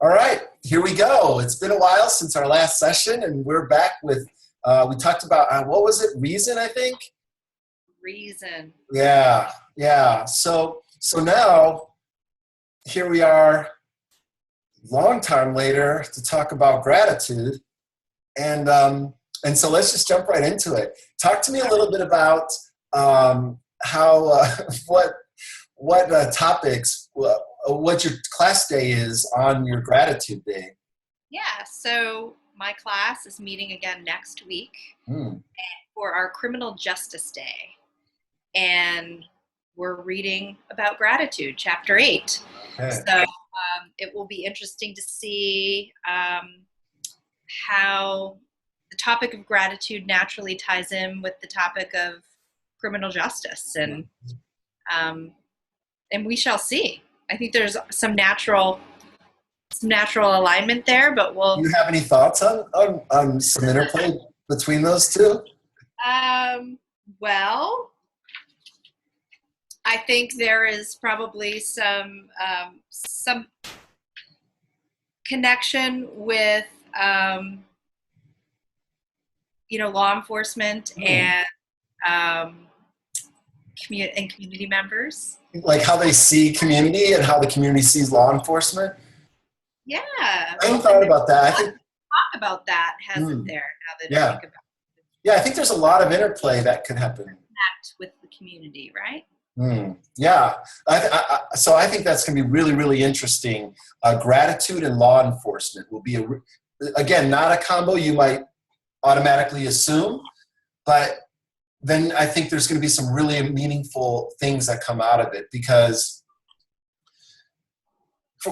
All right, here we go. It's been a while since our last session, and we're back with, we talked about, what was it? Reason, I think? Reason. Yeah. So now, here we are, long time later, to talk about gratitude. And so let's just jump right into it. Talk to me a little bit about how, what topics, what your class day is on your gratitude day. Yeah, so my class is meeting again next week Mm. for our Criminal Justice Day. And we're reading about gratitude, chapter 8. Okay. So it will be interesting to see how the topic of gratitude naturally ties in with the topic of criminal justice. And we shall see. I think there's some natural alignment there, but we'll. Do you have any thoughts on some interplay between those two? Well, I think there is probably some connection with law enforcement and community members. Like how they see community and how the community sees law enforcement? Yeah. I hadn't thought about that. I think talk about that, hasn't there, now that I think about it. Yeah, I think there's a lot of interplay that could happen. Connect with the community, right? Yeah. So I think that's going to be really, really interesting. Gratitude and law enforcement will be, again, not a combo you might automatically assume, but then I think there's going to be some really meaningful things that come out of it because,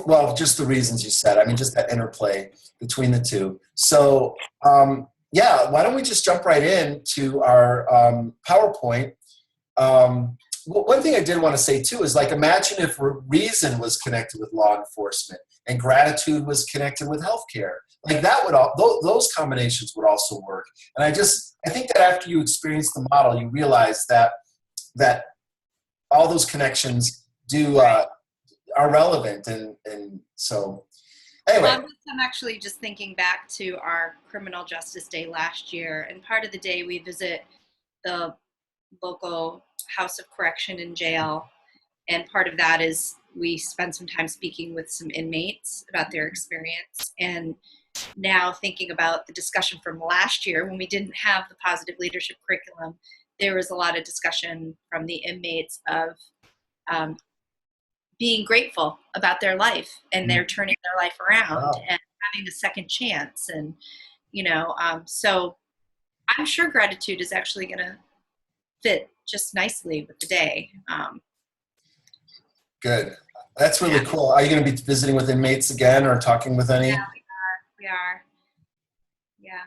well, just the reasons you said. I mean, just that interplay between the two. So, yeah, why don't we just jump right into our PowerPoint. One thing I did want to say, too, is like imagine if reason was connected with law enforcement and gratitude was connected with healthcare. Like that would those combinations would also work. And I think that after you experience the model, you realize that all those connections are relevant. And so anyway. Well, I'm actually just thinking back to our Criminal Justice Day last year. And part of the day we visit the local House of Correction and jail. And part of that is we spend some time speaking with some inmates about their experience. And now thinking about the discussion from last year when we didn't have the positive leadership curriculum, there was a lot of discussion from the inmates of being grateful about their life and they're turning their life around and having a second chance. And, so I'm sure gratitude is actually going to fit just nicely with the day. Good. That's really cool. Are you going to be visiting with inmates again or talking with any? Yeah, we are. Yeah.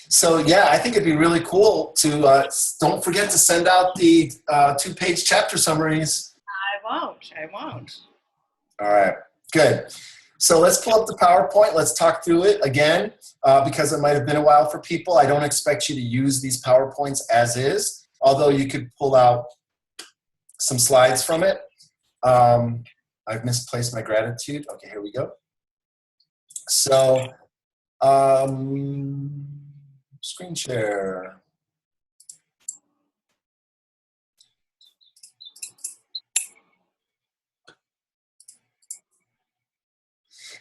So, yeah, I think it'd be really cool to, don't forget to send out the 2-page chapter summaries. I won't. All right, good. So let's pull up the PowerPoint. Let's talk through it again because it might have been a while for people. I don't expect you to use these PowerPoints as is, although you could pull out some slides from it. I've misplaced my gratitude. Okay, here we go. So, screen share.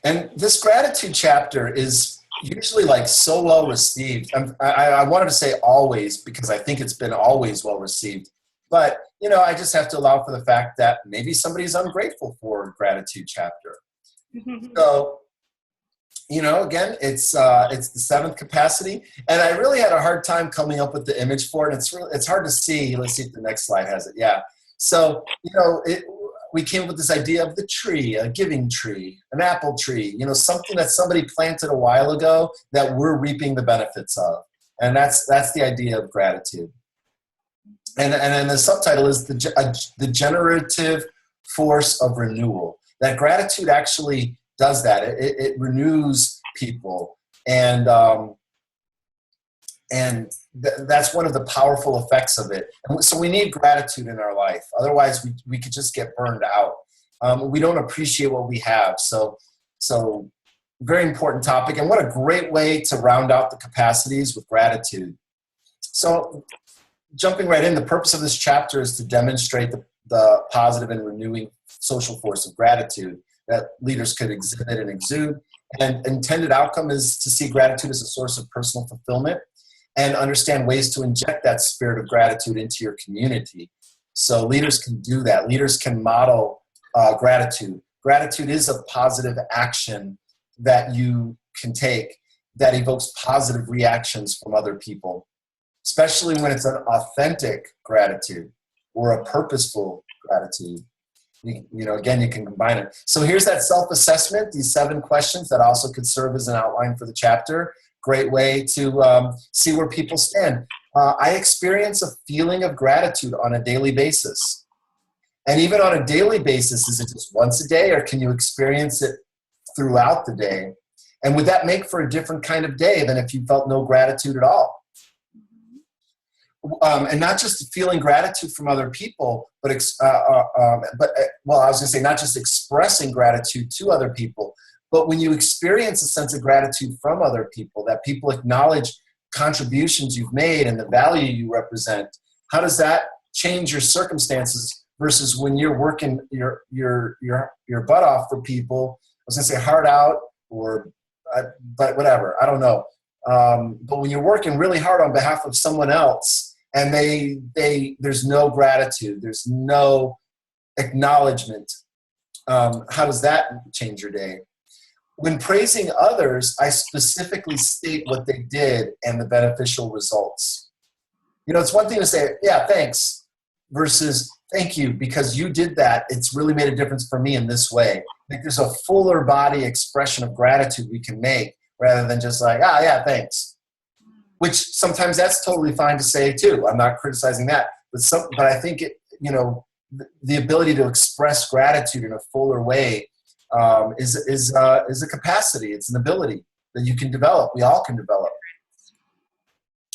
And this gratitude chapter is usually like so well received. I wanted to say always because I think it's been always well received. But, I just have to allow for the fact that maybe somebody's ungrateful for gratitude chapter. So, again, it's the 7th capacity. And I really had a hard time coming up with the image for it. It's hard to see. Let's see if the next slide has it. Yeah. So, we came up with this idea of the tree, a giving tree, an apple tree, something that somebody planted a while ago that we're reaping the benefits of. And that's the idea of gratitude. And then the subtitle is the generative force of renewal. That gratitude actually does that. It renews people. And that's one of the powerful effects of it. And so we need gratitude in our life. Otherwise, we could just get burned out. We don't appreciate what we have. So So very important topic, and what a great way to round out the capacities with gratitude. So jumping right in, the purpose of this chapter is to demonstrate the positive and renewing social force of gratitude that leaders could exhibit and exude. And intended outcome is to see gratitude as a source of personal fulfillment and understand ways to inject that spirit of gratitude into your community. So leaders can do that. Leaders can model gratitude. Gratitude is a positive action that you can take that evokes positive reactions from other people, especially when it's an authentic gratitude or a purposeful gratitude. Again, you can combine it. So here's that self-assessment, these 7 questions that also could serve as an outline for the chapter. Great way to see where people stand. I experience a feeling of gratitude on a daily basis. And even on a daily basis, is it just once a day, or can you experience it throughout the day? And would that make for a different kind of day than if you felt no gratitude at all? And not just feeling gratitude from other people, but I was going to say not just expressing gratitude to other people, but when you experience a sense of gratitude from other people, that people acknowledge contributions you've made and the value you represent, how does that change your circumstances versus when you're working your butt off for people? I was going to say hard out, but whatever, I don't know. But when you're working really hard on behalf of someone else, and there's no gratitude, there's no acknowledgement, how does that change your day? When praising others, I specifically state what they did and the beneficial results. It's one thing to say, yeah, thanks, versus thank you because you did that. It's really made a difference for me in this way. I think there's a fuller body expression of gratitude we can make rather than just like, yeah, thanks. Which sometimes that's totally fine to say too. I'm not criticizing that, but I think the ability to express gratitude in a fuller way is a capacity. It's an ability that you can develop. We all can develop.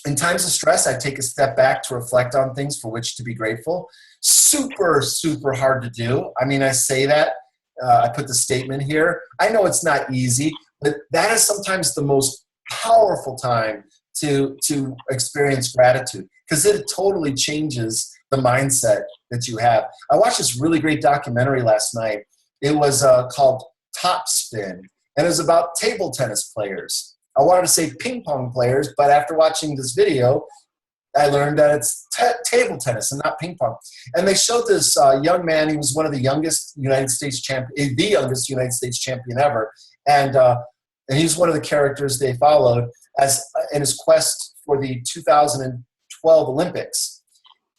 In times of stress, I take a step back to reflect on things for which to be grateful. Super, super hard to do. I mean, I say that. I put the statement here. I know it's not easy, but that is sometimes the most powerful time to experience gratitude because it totally changes the mindset that you have. I watched this really great documentary last night. It was called Top Spin, and it was about table tennis players. I wanted to say ping pong players, but after watching this video, I learned that it's table tennis and not ping pong. And they showed this young man. He was one of the youngest United States champion, the youngest United States champion ever, and he's one of the characters they followed as in his quest for the 2012 Olympics.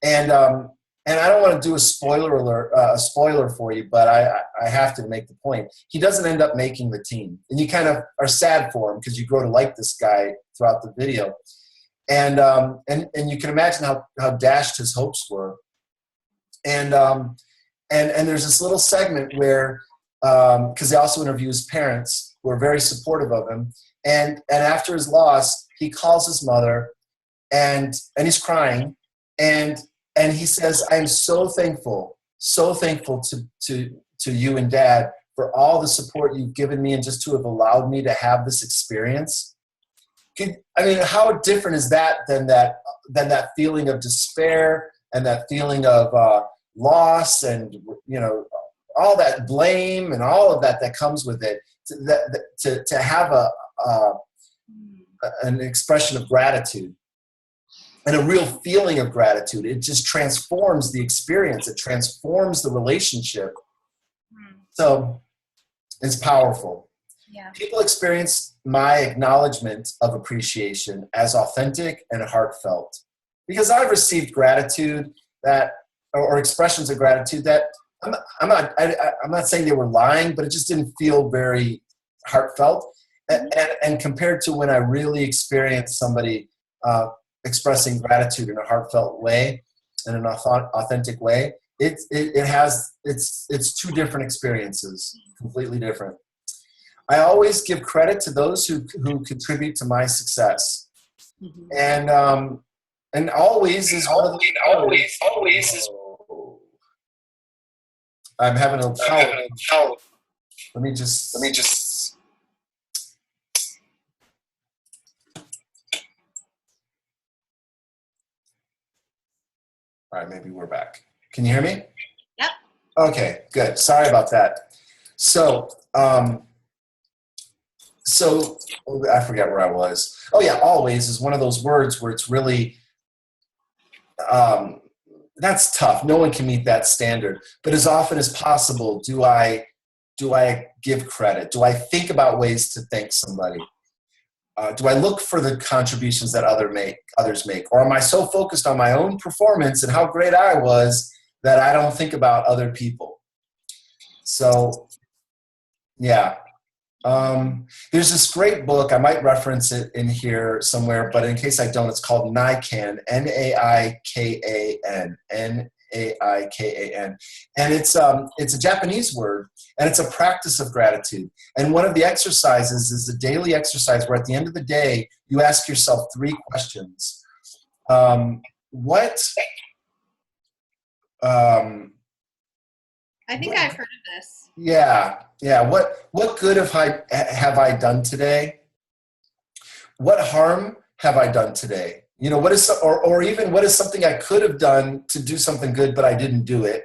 And I don't want to do a spoiler for you, but I have to make the point. He doesn't end up making the team, and you kind of are sad for him because you grow to like this guy throughout the video, and you can imagine how dashed his hopes were, and there's this little segment where because they also interview his parents who are very supportive of him, and after his loss, he calls his mother, and he's crying, and he says, "I'm so thankful to you and Dad for all the support you've given me and just to have allowed me to have this experience." How different is that than that feeling of despair and that feeling of loss and all that blame and all of that comes with it. To have an expression of gratitude. And a real feeling of gratitude. It just transforms the experience. It transforms the relationship. So it's powerful. Yeah. People experience my acknowledgement of appreciation as authentic and heartfelt. Because I've received gratitude or expressions of gratitude that I'm not saying they were lying, but it just didn't feel very heartfelt. And compared to when I really experienced somebody expressing gratitude in a heartfelt way, in an authentic way, it's two different experiences, completely different. I always give credit to those who contribute to my success, and always is one of the always is. I'm having a power. Let me just All right, maybe we're back. Can you hear me? Yep. Okay, good. Sorry about that. So, I forget where I was. Oh yeah, always is one of those words where it's really, that's tough. No one can meet that standard. But as often as possible, do I give credit? Do I think about ways to thank somebody? Do I look for the contributions that others make? Or am I so focused on my own performance and how great I was that I don't think about other people? So, yeah. There's this great book. I might reference it in here somewhere, but in case I don't, it's called Naikan, Naikan, Naikan. And it's a Japanese word, and it's a practice of gratitude. And one of the exercises is a daily exercise where at the end of the day, you ask yourself 3 questions. What I think I've heard of this. Yeah. What good have I done today? What harm have I done today? You know, or even what is something I could have done to do something good, but I didn't do it?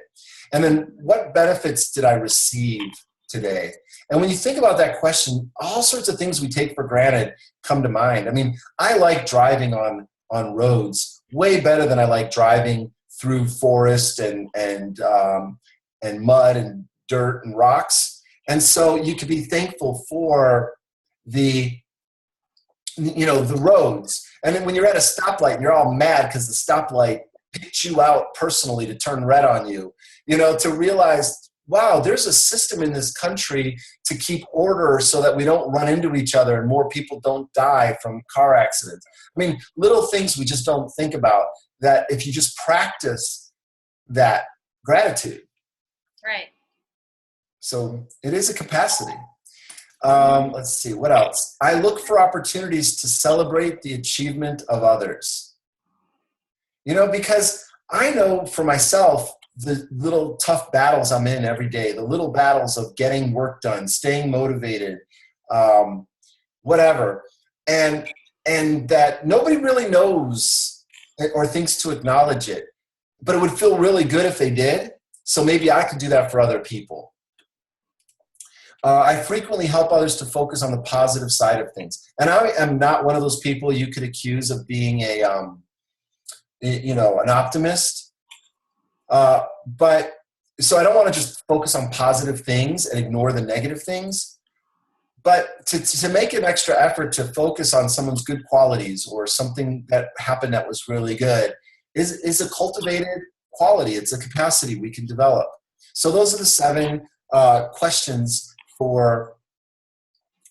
And then what benefits did I receive today? And when you think about that question, all sorts of things we take for granted come to mind. I mean, I like driving on roads way better than I like driving through forest and mud and dirt and rocks. And so you could be thankful for the roads. And then when you're at a stoplight and you're all mad because the stoplight picked you out personally to turn red on you, to realize, wow, there's a system in this country to keep order so that we don't run into each other and more people don't die from car accidents. I mean, little things we just don't think about that if you just practice that gratitude. Right. So it is a capacity. Let's see, what else? I look for opportunities to celebrate the achievement of others. Because I know for myself, the little tough battles I'm in every day, the little battles of getting work done, staying motivated, whatever. And that nobody really knows or thinks to acknowledge it. But it would feel really good if they did. So maybe I could do that for other people. I frequently help others to focus on the positive side of things. And I am not one of those people you could accuse of being an optimist. But so I don't want to just focus on positive things and ignore the negative things. But to make an extra effort to focus on someone's good qualities or something that happened that was really good is a cultivated quality. It's a capacity we can develop. So those are the 7 questions for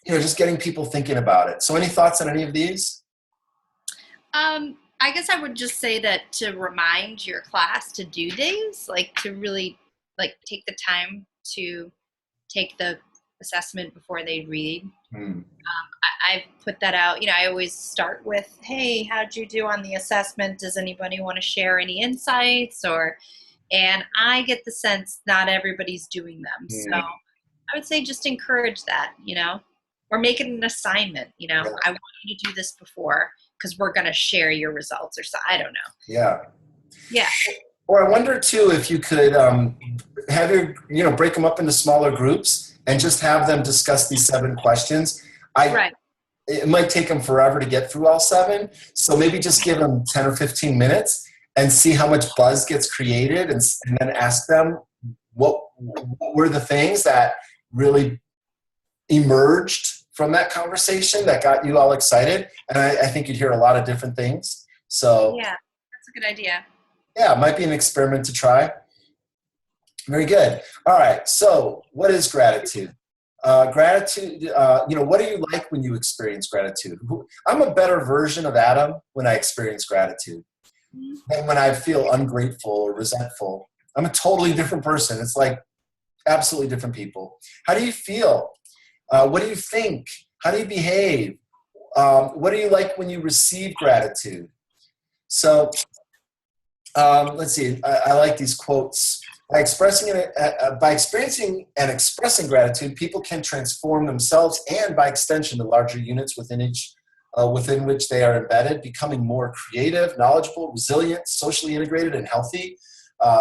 just getting people thinking about it. So any thoughts on any of these? I guess I would just say that to remind your class to do things, like to really take the time to take the assessment before they read. I've put that out. I always start with, hey, how'd you do on the assessment? Does anybody want to share any insights? And I get the sense not everybody's doing them. So I would say just encourage that, or make it an assignment. I want you to do this before because we're going to share your results or so. I don't know. Yeah. Yeah. Or I wonder too, if you could have break them up into smaller groups and just have them discuss these 7 questions. Right. It might take them forever to get through all 7. So maybe just give them 10 or 15 minutes and see how much buzz gets created and then ask them what were the things that really emerged from that conversation that got you all excited. And I think you'd hear a lot of different things. So yeah, that's a good idea. Yeah, it might be an experiment to try. Very good. All right. So what is gratitude? Gratitude, what do you like when you experience gratitude? I'm a better version of Adam when I experience gratitude than when I feel ungrateful or resentful. I'm a totally different person. It's like absolutely different people. How do you feel? What do you think? How do you behave? What do you like when you receive gratitude? So let's see. I like these quotes. By experiencing and expressing gratitude, people can transform themselves and, by extension, the larger units within each within which they are embedded, becoming more creative, knowledgeable, resilient, socially integrated, and healthy.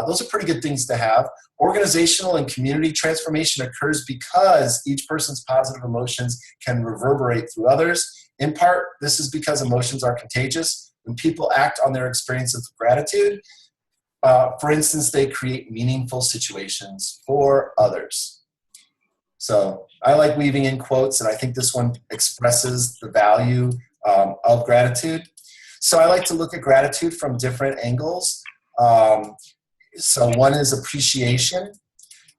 Those are pretty good things to have. Organizational and community transformation occurs because each person's positive emotions can reverberate through others. In part, this is because emotions are contagious. When people act on their experiences of gratitude, for instance, they create meaningful situations for others. So I like weaving in quotes, and I think this one expresses the value of gratitude. So I like to look at gratitude from different angles. So one is appreciation,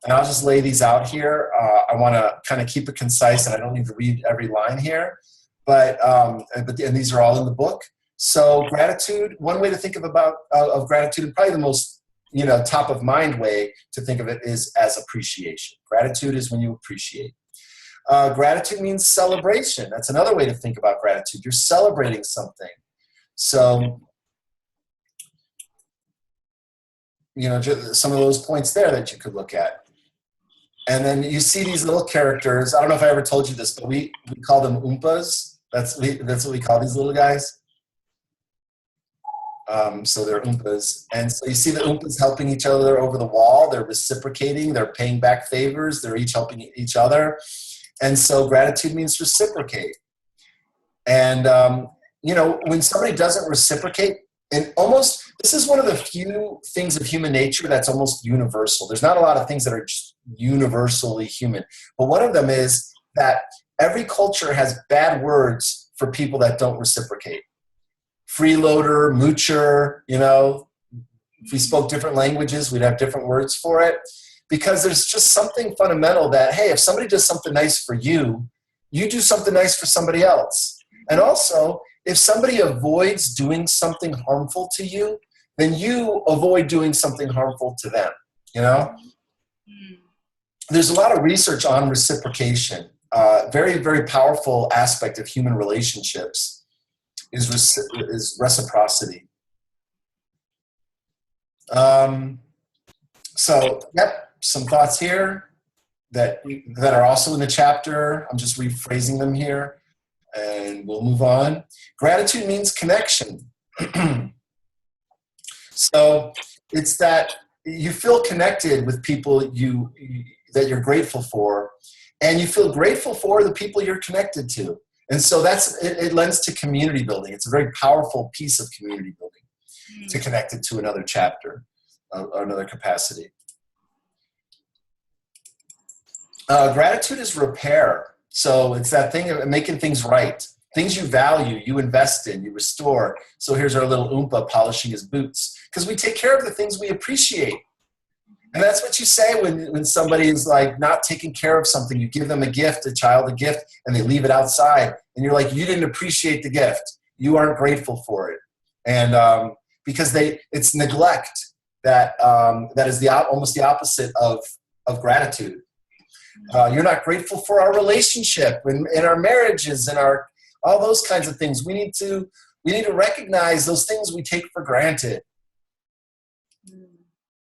and I'll just lay these out here. I want to kind of keep it concise, and I don't need to read every line here, but and these are all in the book. So gratitude, one way to think of gratitude, and probably the most top of mind way to think of it, is as appreciation. Gratitude is when you appreciate. Gratitude means celebration. That's another way to think about gratitude. You're celebrating something. So, just some of those points there that you could look at. And then you see these little characters. I don't know if I ever told you this, but we call them Oompas. That's what we call these little guys. So they're Oompas. And so you see the Oompas helping each other over the wall. They're reciprocating. They're paying back favors. They're each helping each other. And so gratitude means reciprocate. And, when somebody doesn't reciprocate, and this is one of the few things of human nature that's almost universal. There's not a lot of things that are just universally human. But one of them is that every culture has bad words for people that don't reciprocate. Freeloader, moocher, if we spoke different languages, we'd have different words for it. Because there's just something fundamental that, hey, if somebody does something nice for you, you do something nice for somebody else. And also, if somebody avoids doing something harmful to you, then you avoid doing something harmful to them, There's a lot of research on reciprocation. Very, very powerful aspect of human relationships is reciprocity. Some thoughts here that are also in the chapter. I'm just rephrasing them here, and we'll move on. Gratitude means connection. So it's that you feel connected with people that you're grateful for, and you feel grateful for the people you're connected to. And so it lends to community building. It's a very powerful piece of community building to connect it to another chapter or another capacity. Gratitude is repair. So it's that thing of making things right. Things you value, you invest in, you restore. So here's our little Oompa polishing his boots. Because we take care of the things we appreciate. And that's what you say when somebody is like not taking care of something. You give them a child a gift, and they leave it outside. And you're like, you didn't appreciate the gift. You aren't grateful for it. And because it's neglect that is almost the opposite of gratitude. You're not grateful for our relationship and our marriages and all those kinds of things. We need to recognize those things we take for granted.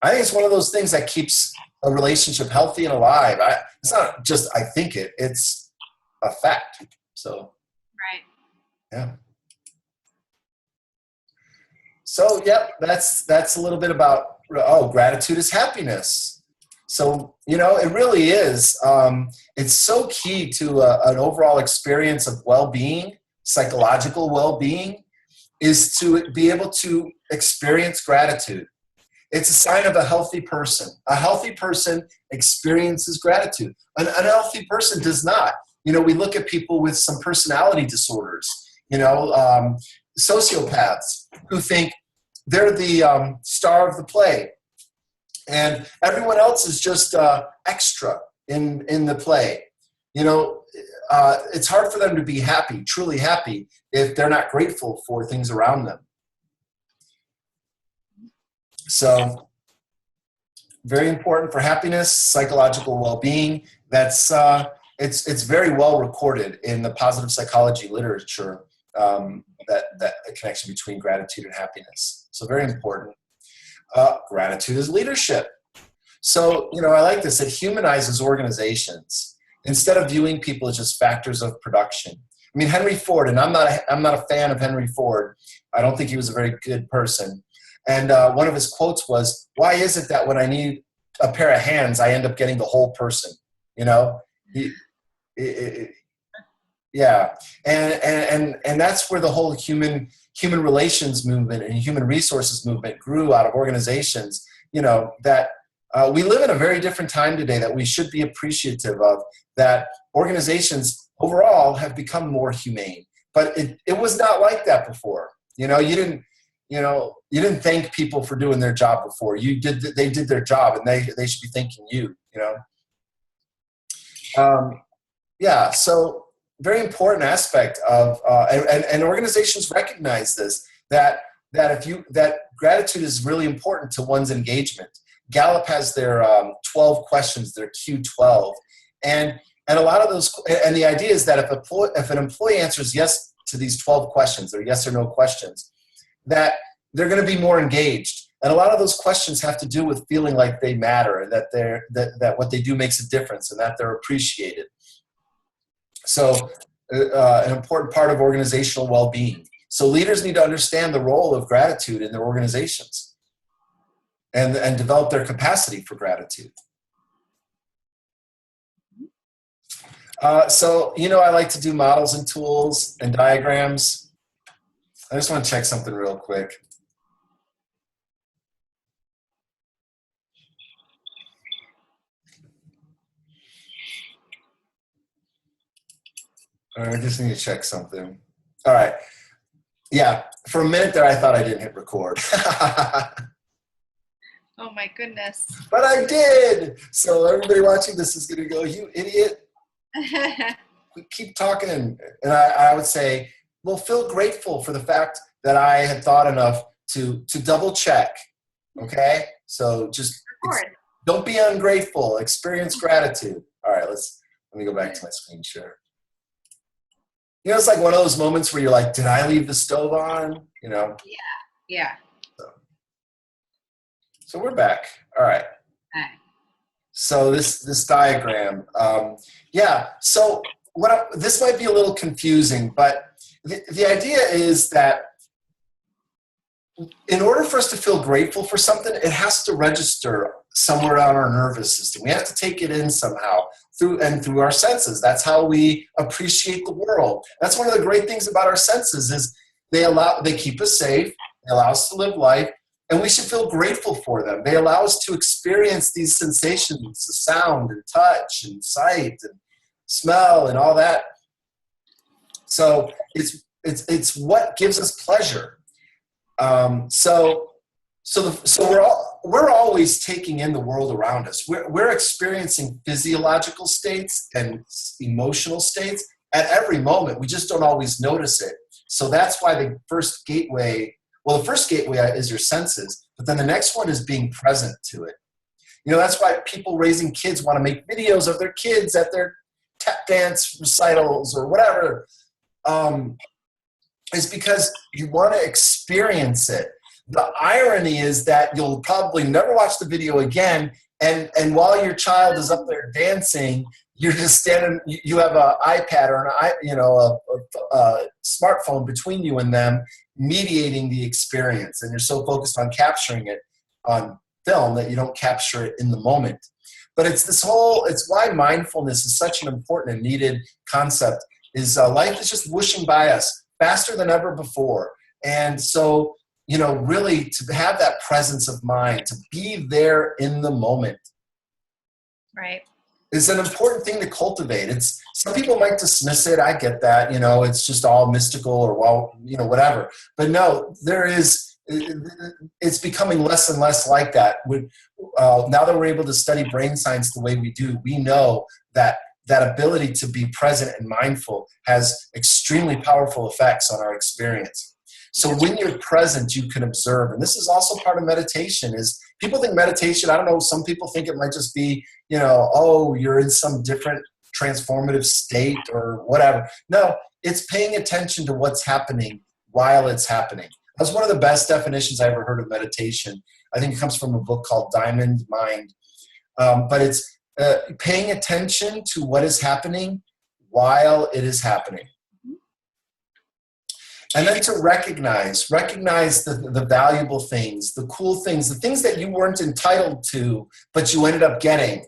I think it's one of those things that keeps a relationship healthy and alive. It's not just I think it's a fact. So, right. Yeah. So, that's a little bit about, gratitude is happiness. So, it really is. It's so key to an overall experience of well-being, psychological well-being, is to be able to experience gratitude. It's a sign of a healthy person. A healthy person experiences gratitude. An unhealthy person does not. We look at people with some personality disorders, sociopaths who think they're the star of the play. And everyone else is just extra in the play. It's hard for them to be happy, truly happy, if they're not grateful for things around them. So, very important for happiness, psychological well-being. That's it's very well recorded in the positive psychology literature, that the connection between gratitude and happiness. So, very important. Gratitude is leadership. So, I like this. It humanizes organizations. Instead of viewing people as just factors of production, I mean, Henry Ford, and I'm not a fan of Henry Ford. I don't think he was a very good person. And one of his quotes was, "Why is it that when I need a pair of hands, I end up getting the whole person?" You know, yeah, and that's where the whole human relations movement and human resources movement grew out of organizations. You know, that we live in a very different time today that we should be appreciative of. That organizations overall have become more humane, but it was not like that before. You know, you didn't thank people for doing their job before. They did their job, and they should be thanking you. You know, yeah. So very important aspect of and organizations recognize this, that gratitude is really important to one's engagement. Gallup has their 12 questions, their Q12, and a lot of those, and the idea is that if an employee answers yes to these 12 questions, or yes or no questions, that they're going to be more engaged. And a lot of those questions have to do with feeling like they matter, and that that what they do makes a difference, and that they're appreciated. So an important part of organizational well-being. So leaders need to understand the role of gratitude in their organizations, and develop their capacity for gratitude. So, you know, I like to do models and tools and diagrams. I just want to check something real quick. I just need to check something. All right. Yeah, for a minute there, I thought I didn't hit record. Oh my goodness. But I did. So everybody watching this is going to go, "You idiot." We keep talking. And I would say, well, feel grateful for the fact that I had thought enough to double check. Okay? So just don't be ungrateful. Experience gratitude. All right, let me go back to my screen share. You know, it's like one of those moments where you're like, did I leave the stove on? You know? Yeah. So we're back. All right. So this diagram, yeah. So this might be a little confusing, but the idea is that in order for us to feel grateful for something, it has to register somewhere on our nervous system. We have to take it in somehow through our senses. That's how we appreciate the world. That's one of the great things about our senses is they keep us safe, they allow us to live life, and we should feel grateful for them. They allow us to experience these sensations, sound and touch and sight and smell and all that. So it's what gives us pleasure. So we're always taking in the world around us. We're experiencing physiological states and emotional states at every moment. We just don't always notice it. So that's why the first gateway is your senses, but then the next one is being present to it. You know, that's why people raising kids want to make videos of their kids at their tap dance recitals or whatever. Is because you want to experience it. The irony is that you'll probably never watch the video again, and while your child is up there dancing, you're just standing. You have an iPad or a smartphone between you and them, mediating the experience, and you're so focused on capturing it on film that you don't capture it in the moment. But it's why mindfulness is such an important and needed concept. Is life is just whooshing by us faster than ever before, and so, you know, really to have that presence of mind, to be there in the moment, right, is an important thing to cultivate. Some people might dismiss it. I get that, you know, it's just all mystical or, well, you know, whatever. But no, it's becoming less and less like that. Now that we're able to study brain science the way we do, we know that ability to be present and mindful has extremely powerful effects on our experience. So when you're present, you can observe. And this is also part of meditation. Is people think meditation, I don't know, some people think it might just be, you know, oh, you're in some different transformative state or whatever. No, it's paying attention to what's happening while it's happening. That's one of the best definitions I ever heard of meditation. I think it comes from a book called Diamond Mind. But it's paying attention to what is happening while it is happening. And then to recognize the valuable things, the cool things, the things that you weren't entitled to, but you ended up getting.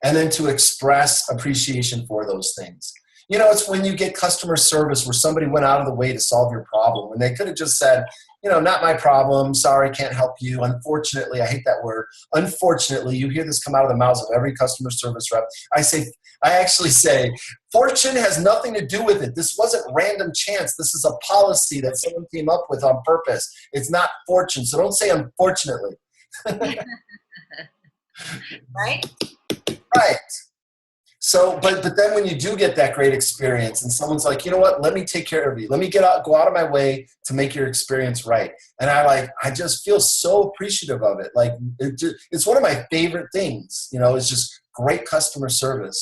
And then to express appreciation for those things. You know, it's when you get customer service where somebody went out of the way to solve your problem, when they could have just said, you know, not my problem, sorry, can't help you. Unfortunately, I hate that word. Unfortunately, you hear this come out of the mouths of every customer service rep. I actually say, fortune has nothing to do with it. This wasn't random chance. This is a policy that someone came up with on purpose. It's not fortune. So don't say unfortunately. Right? Right. So, but then when you do get that great experience and someone's like, you know what, let me take care of you. Let me go out of my way to make your experience right. And I just feel so appreciative of it. Like it's one of my favorite things, you know, it's just great customer service.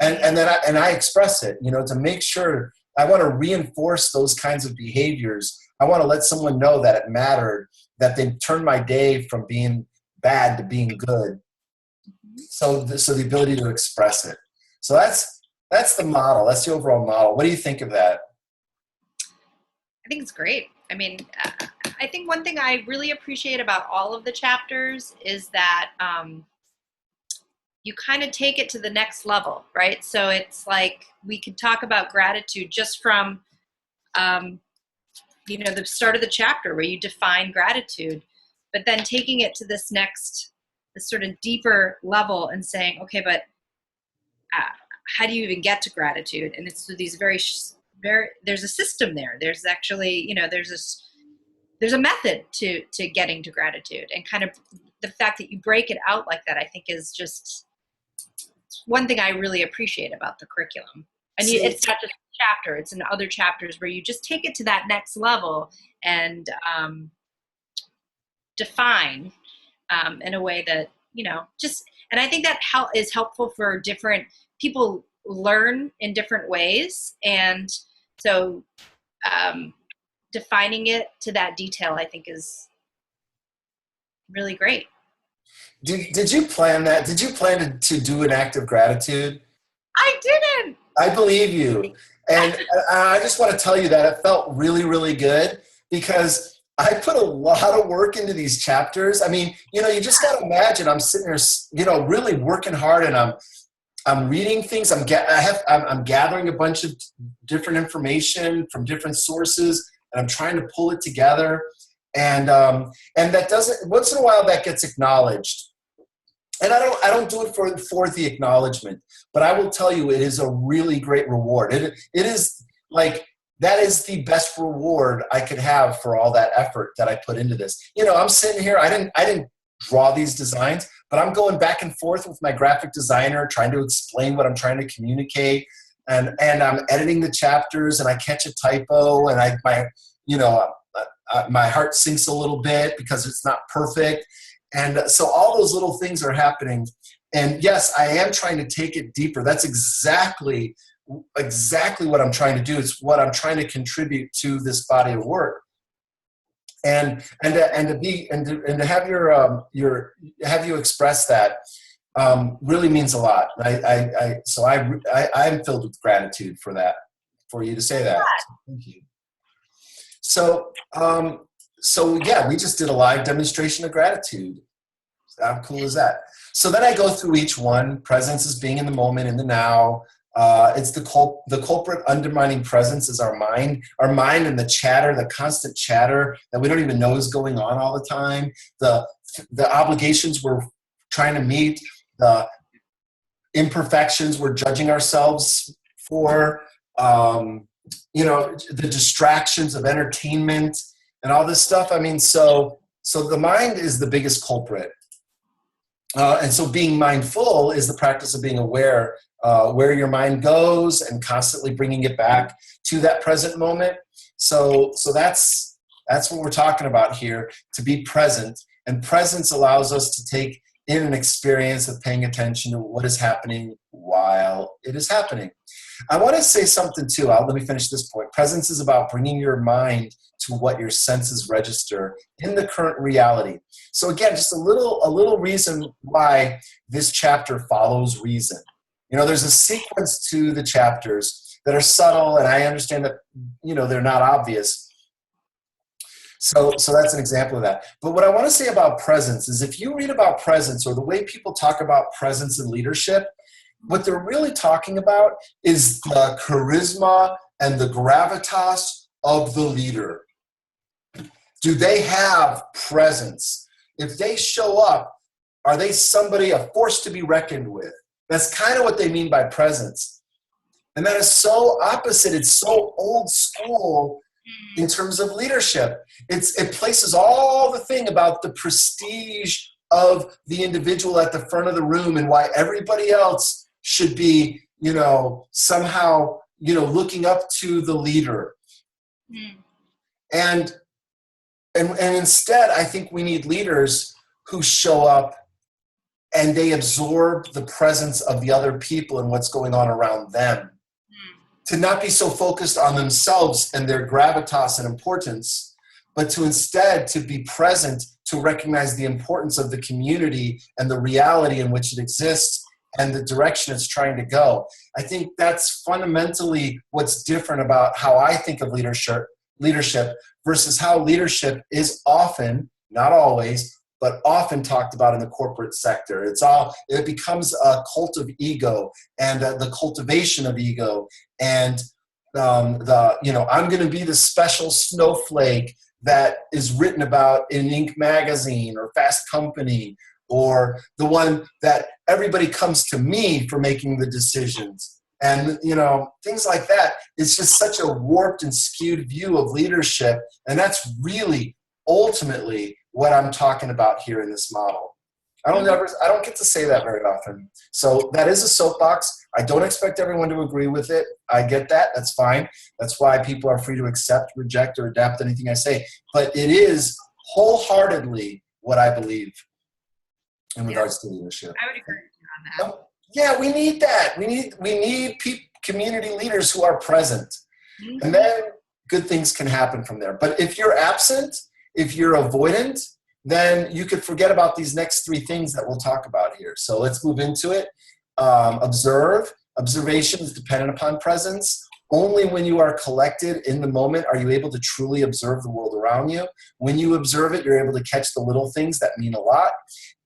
And then I express it, you know, to make sure I want to reinforce those kinds of behaviors. I want to let someone know that it mattered, that they turned my day from being bad to being good. So the ability to express it. So that's the model. That's the overall model. What do you think of that? I think it's great. I mean, I think one thing I really appreciate about all of the chapters is that you kind of take it to the next level, right? So it's like we could talk about gratitude just from, you know, the start of the chapter where you define gratitude, but then taking it to this sort of deeper level and saying, okay, but how do you even get to gratitude? And it's these very, there's a system there. There's actually, you know, there's a method to getting to gratitude, and kind of the fact that you break it out like that, I think is just one thing I really appreciate about the curriculum. And it's not just a chapter, it's in other chapters where you just take it to that next level and define in a way that, you know, and I think that is helpful for different people learn in different ways. And so defining it to that detail, I think, is really great. Did you plan that? Did you plan to do an act of gratitude? I didn't. I believe you. And I just want to tell you that it felt really, really good because I put a lot of work into these chapters. I mean, you know, you just got to imagine I'm sitting there, you know, really working hard, and I'm reading things. I'm gathering a bunch of different information from different sources, and I'm trying to pull it together. And that doesn't, once in a while that gets acknowledged. And I don't do it for the acknowledgement, but I will tell you, it is a really great reward. It is like, that is the best reward I could have for all that effort that I put into this. You know, I'm sitting here, I didn't draw these designs, but I'm going back and forth with my graphic designer, trying to explain what I'm trying to communicate. And I'm editing the chapters, and I catch a typo, and my heart sinks a little bit because it's not perfect. And so all those little things are happening. And yes, I am trying to take it deeper. That's exactly what I'm trying to do. It's what I'm trying to contribute to this body of work. And to have have you express that really means a lot. I'm filled with gratitude for that, for you to say that. So thank you. So yeah, we just did a live demonstration of gratitude. How cool is that? So then I go through each one. Presence is being in the moment, in the now. It's the culprit undermining presence is our mind and the chatter, the constant chatter that we don't even know is going on all the time. The obligations we're trying to meet, the imperfections we're judging ourselves for, the distractions of entertainment and all this stuff. I mean, so the mind is the biggest culprit. And so being mindful is the practice of being aware where your mind goes and constantly bringing it back to that present moment. So that's what we're talking about here, to be present. And presence allows us to take in an experience of paying attention to what is happening while it is happening. I want to say something too. Let me finish this point. Presence is about bringing your mind to what your senses register in the current reality. So again, just a little reason why this chapter follows reason. You know, there's a sequence to the chapters. that are subtle, and I understand that, they're not obvious. So that's an example of that. But what I want to say about presence is, if you read about presence, or the way people talk about presence and leadership, what they're really talking about is the charisma and the gravitas of the leader. Do they have presence? If they show up, are they somebody, a force to be reckoned with? That's kind of what they mean by presence. And that is so opposite. It's so old school in terms of leadership. It places all the thing about the prestige of the individual at the front of the room, and why everybody else should be, somehow, looking up to the leader. And instead, I think we need leaders who show up and they absorb the presence of the other people and what's going on around them. To not be so focused on themselves and their gravitas and importance, but to instead to be present, to recognize the importance of the community and the reality in which it exists and the direction it's trying to go. I think that's fundamentally what's different about how I think of leadership versus how leadership is often, not always, but often talked about in the corporate sector. It becomes a cult of ego, and the cultivation of ego, and I'm going to be the special snowflake that is written about in Inc. magazine or Fast Company, or the one that everybody comes to me for making the decisions. And, things like that. It's just such a warped and skewed view of leadership. And that's really ultimately what I'm talking about here in this model. I don't get to say that very often. So that is a soapbox. I don't expect everyone to agree with it. I get that. That's fine. That's why people are free to accept, reject, or adapt anything I say. But it is wholeheartedly what I believe in regards to leadership. I would agree with you on that. Yeah, we need that. We need community leaders who are present. And then good things can happen from there. But if you're absent, if you're avoidant, then you could forget about these next three things that we'll talk about here. So let's move into it. Observe. Observation is dependent upon presence. Only when you are collected in the moment are you able to truly observe the world around you. When you observe it, you're able to catch the little things that mean a lot.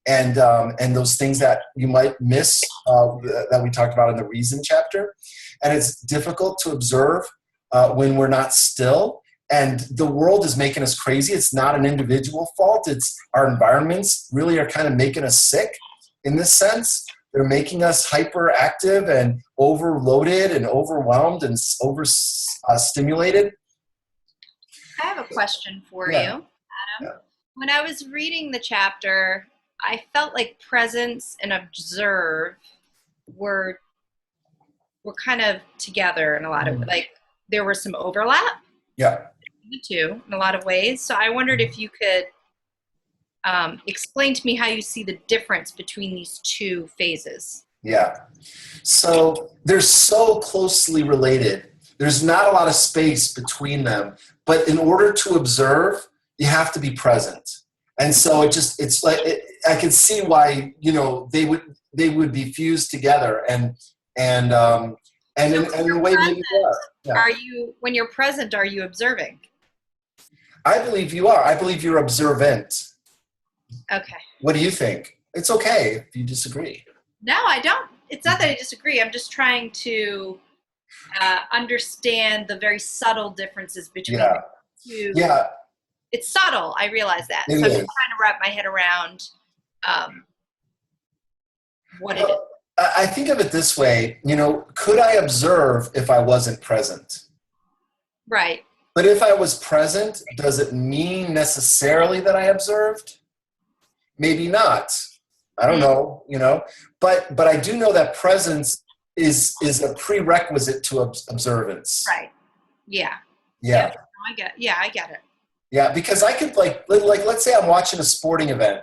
And those things that you might miss that we talked about in the reason chapter. And it's difficult to observe when we're not still. And the world is making us crazy. It's not an individual fault. It's our environments really are kind of making us sick in this sense. They're making us hyperactive and overloaded and overwhelmed and overstimulated. I have a question for you, Adam. Yeah. When I was reading the chapter, I felt like presence and observe were kind of together in a lot of, like, there was some overlap. Yeah. The two in a lot of ways. So I wondered if you could explain to me how you see the difference between these two phases. Yeah. So they're so closely related. There's not a lot of space between them. But in order to observe, you have to be present. And so it's like I can see why they would be fused together and the way that you are. Yeah. Are you, when you're present, are you observing? I believe you are. I believe you're observant. Okay. What do you think? It's okay if you disagree. No, I don't. It's not that I disagree. I'm just trying to understand the very subtle differences between the two. Yeah. It's subtle. I realize that. So I'm just trying to wrap my head around what it is. I think of it this way, could I observe if I wasn't present? Right. But if I was present, does it mean necessarily that I observed? Maybe not. I don't know, but I do know that presence is a prerequisite to observance. Right. Yeah. Yeah. I get it. Yeah, because I could like let's say I'm watching a sporting event.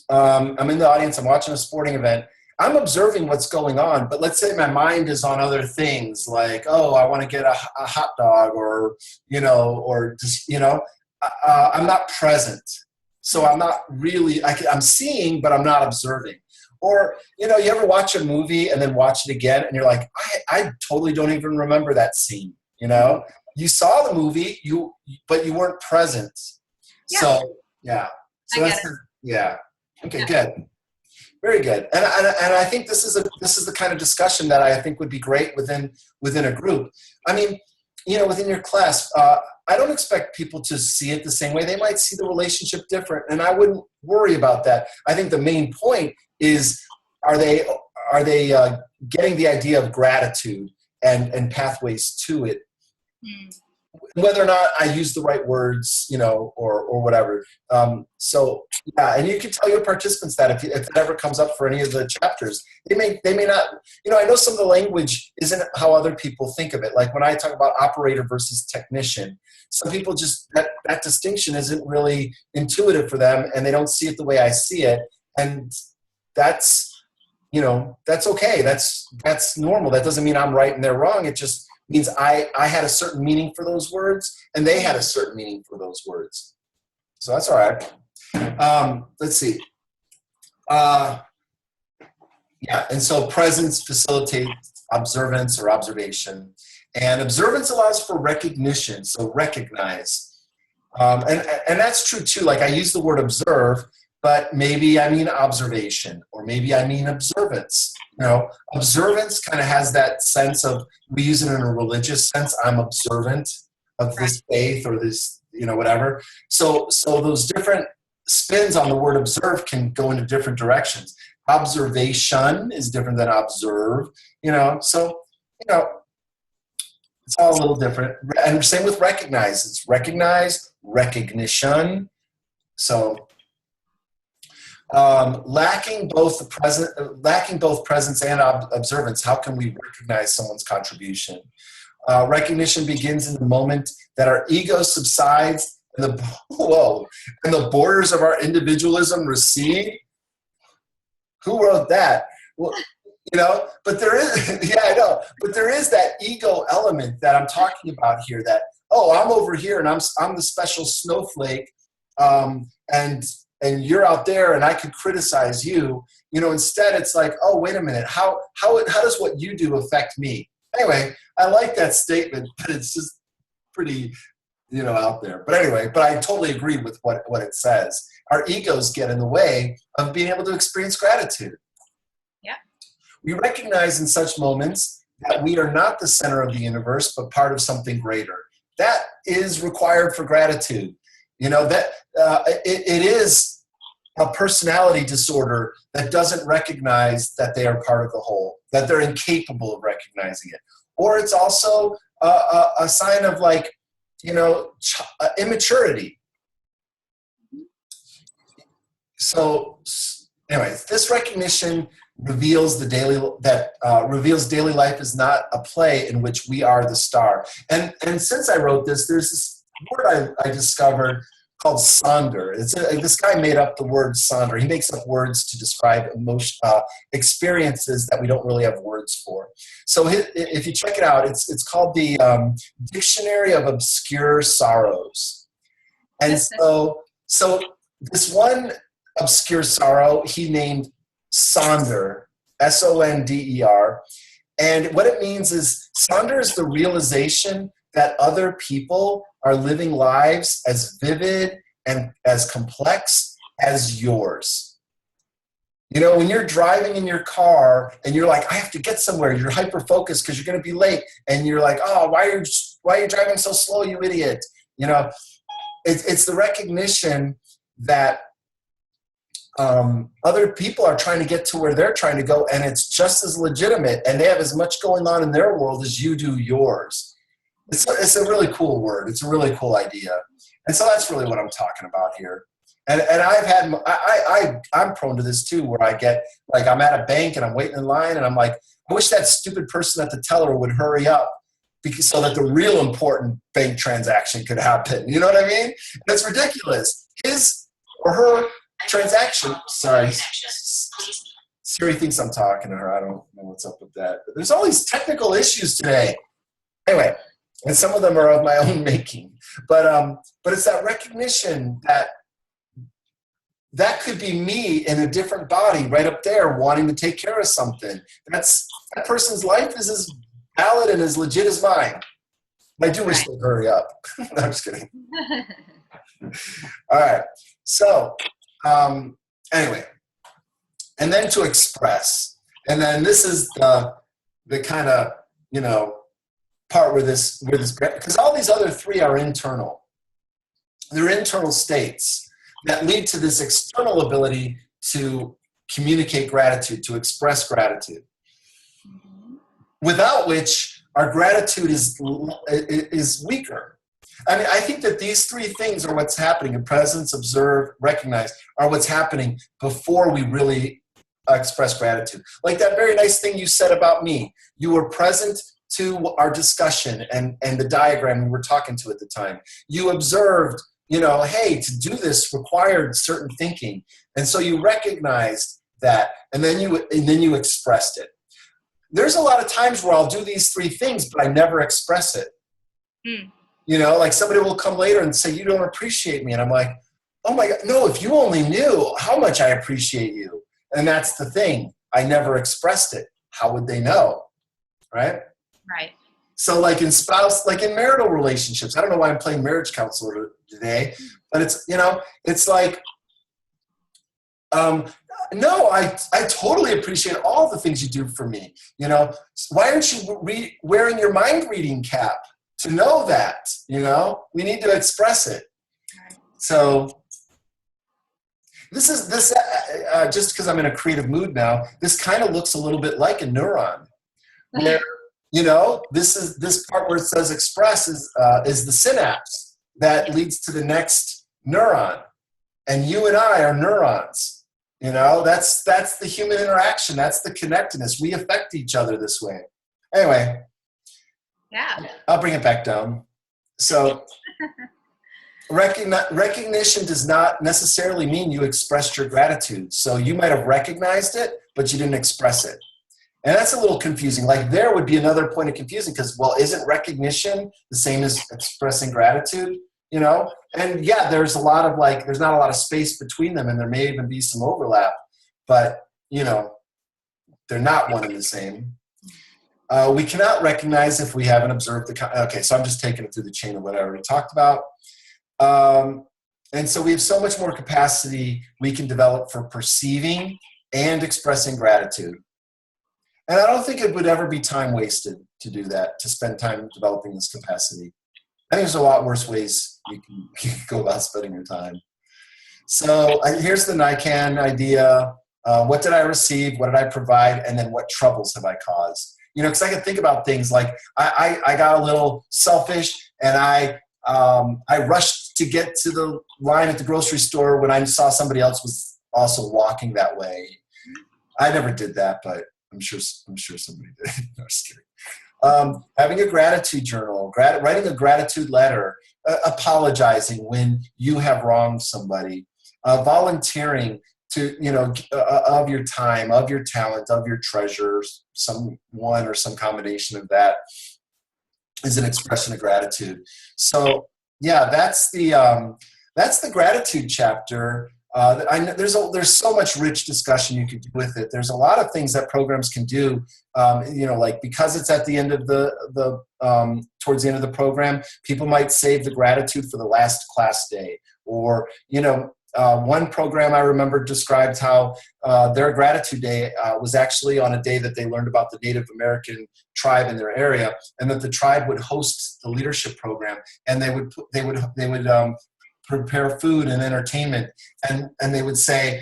I'm in the audience, I'm watching a sporting event. I'm observing what's going on, but let's say my mind is on other things like, oh, I want to get a hot dog or just, I'm not present. So I'm not really, I'm seeing, but I'm not observing. Or, you know, you ever watch a movie and then watch it again and you're like, I totally don't even remember that scene. You know, you saw the movie, but you weren't present. Yeah. So, yeah. So I get yeah. Okay, Yeah. good. Very good. And I think this is the kind of discussion that I think would be great within a group. I mean, you know, within your class, I don't expect people to see it the same way. They might see the relationship different, and I wouldn't worry about that. I think the main point is, are they getting the idea of gratitude and pathways to it, whether or not I use the right words, you know, or whatever. So yeah, and you can tell your participants that if it ever comes up for any of the chapters, they may not. You know, I know some of the language isn't how other people think of it. Like when I talk about operator versus technician, some people just that distinction isn't really intuitive for them, and they don't see it the way I see it, and that's, you know, that's okay. That's normal. That doesn't mean I'm right and they're wrong. It just means I had a certain meaning for those words, and they had a certain meaning for those words. So that's all right. Let's see. Yeah, and so presence facilitates observance or observation. And observance allows for recognition, so recognize. And that's true too. Like I use the word observe, but maybe I mean observation, or maybe I mean observance. You know, observance kind of has that sense of, we use it in a religious sense. I'm observant of this faith or this, you know, whatever. So those different spins on the word observe can go into different directions. Observation is different than observe, you know. So, you know, it's all a little different. And same with recognize. It's recognize, recognition. So lacking both presence and observance, how can we recognize someone's contribution? Recognition begins in the moment that our ego subsides and the borders of our individualism recede. Who wrote that? Well, you know, but there is, yeah, I know, but there is that ego element that I'm talking about here, that, oh, I'm over here and I'm the special snowflake, and you're out there and I could criticize you. You know, instead it's like, oh, wait a minute, how does what you do affect me? Anyway, I like that statement, but it's just pretty, you know, out there. But anyway, but I totally agree with what it says. Our egos get in the way of being able to experience gratitude. Yeah. We recognize in such moments that we are not the center of the universe, but part of something greater. That is required for gratitude. You know, that it is a personality disorder that doesn't recognize that they are part of the whole, that they're incapable of recognizing it. Or it's also a sign of, like, you know, immaturity. So anyway, this recognition reveals daily life is not a play in which we are the star. And since I wrote this, there's this word I discovered called sonder. This guy made up the word sonder. He makes up words to describe experiences that we don't really have words for. So if you check it out, it's called the Dictionary of Obscure Sorrows. And so this one obscure sorrow he named sonder, S-O-N-D-E-R. And what it means is, sonder is the realization that other people are living lives as vivid and as complex as yours. You know, when you're driving in your car and you're like, I have to get somewhere, you're hyper-focused because you're going to be late, and you're like, oh, why are you driving so slow, you idiot? You know, it's the recognition that other people are trying to get to where they're trying to go, and it's just as legitimate, and they have as much going on in their world as you do yours. It's a really cool word. It's a really cool idea. And so that's really what I'm talking about here. And I've had, I'm prone to this too, where I get, like, I'm at a bank and I'm waiting in line and I'm like, I wish that stupid person at the teller would hurry up, so that the real important bank transaction could happen. You know what I mean? And it's ridiculous. His or her transaction, sorry, Siri thinks I'm talking to her. I don't know what's up with that. But there's all these technical issues today. Anyway, and some of them are of my own making. But it's that recognition that that could be me in a different body right up there wanting to take care of something. That person's life is as valid and as legit as mine. I do wish they'd hurry up. No, I'm just kidding. All right. So anyway, and then to express. And then this is the kind of, part where this, because all these other three are internal. They're internal states that lead to this external ability to communicate gratitude, to express gratitude, without which our gratitude is weaker. I mean, I think that these three things are what's happening in presence, observe, recognize, are what's happening before we really express gratitude. Like that very nice thing you said about me. You were present to our discussion and the diagram we were talking to at the time. You observed, hey, to do this required certain thinking. And so you recognized that, and then you expressed it. There's a lot of times where I'll do these three things, but I never express it. Like somebody will come later and say, you don't appreciate me. And I'm like, oh my God, no, if you only knew how much I appreciate you. And that's the thing. I never expressed it. How would they know? Right? Right. So like in marital relationships, I don't know why I'm playing marriage counselor today, but it's, it's like, no, I totally appreciate all the things you do for me. Why aren't you wearing your mind reading cap to know that, we need to express it. So this just because I'm in a creative mood now, this kind of looks a little bit like a neuron where, this part where it says express is the synapse that leads to the next neuron. And you and I are neurons. That's the human interaction. That's the connectedness. We affect each other this way. Anyway. Yeah. I'll bring it back down. So recognition does not necessarily mean you expressed your gratitude. So you might have recognized it, but you didn't express it. And that's a little confusing. Like there would be another point of confusing because, well, isn't recognition the same as expressing gratitude? And yeah, there's not a lot of space between them and there may even be some overlap, but they're not one and the same. We cannot recognize if we haven't observed okay, so I'm just taking it through the chain of what I already talked about. And so we have so much more capacity we can develop for perceiving and expressing gratitude. And I don't think it would ever be time wasted to do that, to spend time developing this capacity. I think there's a lot worse ways you can go about spending your time. So here's the NICAN idea. What did I receive? What did I provide? And then what troubles have I caused? Because I can think about things like I got a little selfish and I rushed to get to the line at the grocery store when I saw somebody else was also walking that way. I never did that, but I'm sure somebody did. No, just kidding. Having a gratitude journal, writing a gratitude letter, apologizing when you have wronged somebody, volunteering to, of your time, of your talent, of your treasures, someone or some combination of that is an expression of gratitude. So yeah, that's the gratitude chapter. There's so much rich discussion you could do with it. There's a lot of things that programs can do, like because it's at the end of towards the end of the program, people might save the gratitude for the last class day. Or, one program I remember described how their gratitude day was actually on a day that they learned about the Native American tribe in their area, and that the tribe would host the leadership program, and they would prepare food and entertainment, and they would say,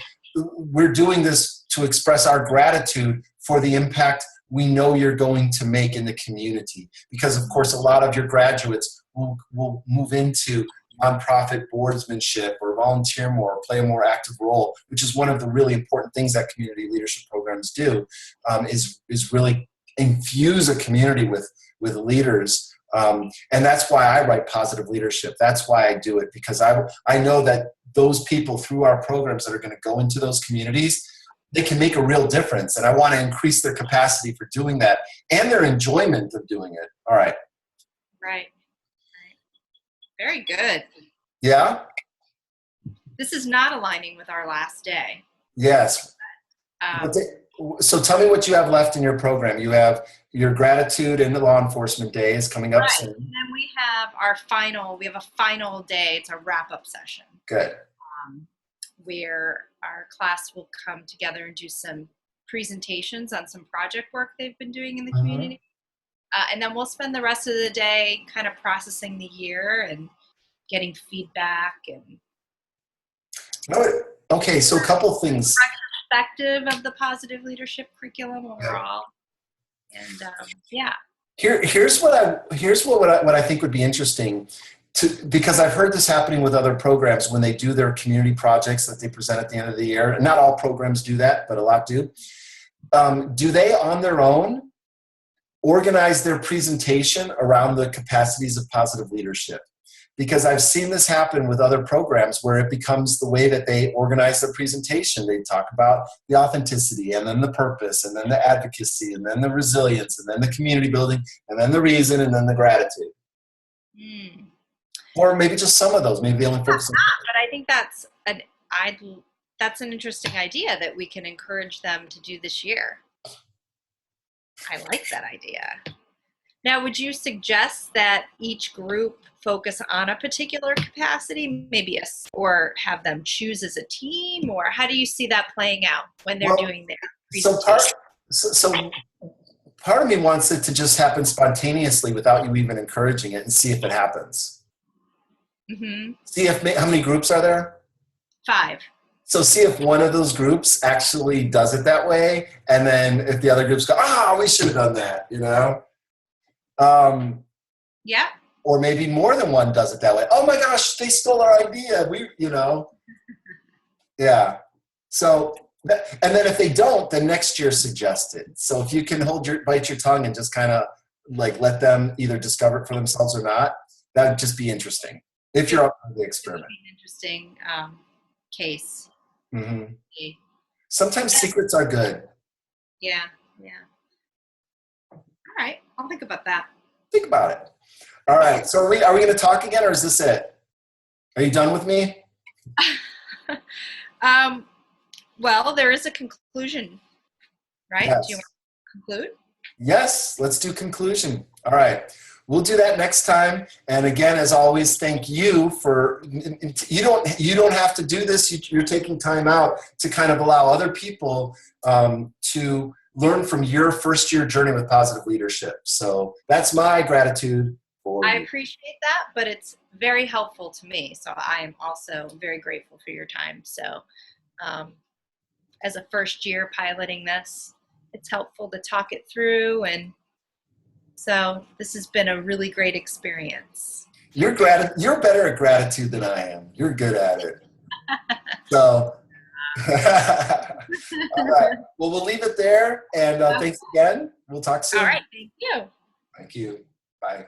we're doing this to express our gratitude for the impact we know you're going to make in the community. Because of course, a lot of your graduates will move into nonprofit boardsmanship or volunteer more, or play a more active role, which is one of the really important things that community leadership programs do, is really infuse a community with leaders. And that's why I write Positive Leadership. That's why I do it, because I know that those people through our programs that are going to go into those communities, they can make a real difference. And I want to increase their capacity for doing that and their enjoyment of doing it. All right. Right. Very good. Yeah? this is not aligning with our last day. Yes. Um, So tell me what you have left in your program. You have your gratitude and the law enforcement day is coming up right. soon. And then we have we have a final day. It's a wrap-up session. Good. Where our class will come together and do some presentations on some project work they've been doing in the community. And then we'll spend the rest of the day kind of processing the year and getting feedback and Okay, so a couple things. perspective of the positive leadership curriculum overall. And yeah. Here's what I think would be interesting because I've heard this happening with other programs when they do their community projects that they present at the end of the year. Not all programs do that, but a lot do. Do they on their own organize their presentation around the capacities of positive leadership? Because I've seen this happen with other programs where it becomes the way that they organize their presentation. They talk about the authenticity and then the purpose and then the advocacy and then the resilience and then the community building and then the reason and then the gratitude. Or maybe just some of those. Maybe they only focus on. But I think that's an interesting idea that we can encourage them to do this year. I like that idea. Now, would you suggest that each group focus on a particular capacity, or have them choose as a team, or how do you see that playing out when they're doing their presentation? So part of me wants it to just happen spontaneously without you even encouraging it and see if it happens. See how many groups are there? 5. So see if one of those groups actually does it that way, and then if the other groups go, we should have done that, you know? Yeah. Or maybe more than one does it that way. Oh my gosh, they stole our idea. Yeah. So, and then if they don't, then next year suggest it. So if you can bite your tongue and just kind of like let them either discover it for themselves or not, that would just be interesting. If you're up for the experiment. It would be an interesting case. Sometimes secrets are good. Yeah. All right, I'll think about that. Think about it. All right, so are we going to talk again, or is this it? Are you done with me? Well, there is a conclusion, right? Yes. Do you want to conclude? Yes, let's do conclusion. All right. We'll do that next time. And again, as always, thank you for, you don't have to do this. You're taking time out to kind of allow other people to learn from your first year journey with positive leadership. So that's my gratitude for I you. appreciate that, but it's very helpful to me. So I am also very grateful for your time. So as a first year piloting this, it's helpful to talk it through, and so this has been a really great experience. You're better at gratitude than I am. You're good at it. So, all right. Well, we'll leave it there. And thanks again. We'll talk soon. All right. Thank you. Thank you. Bye.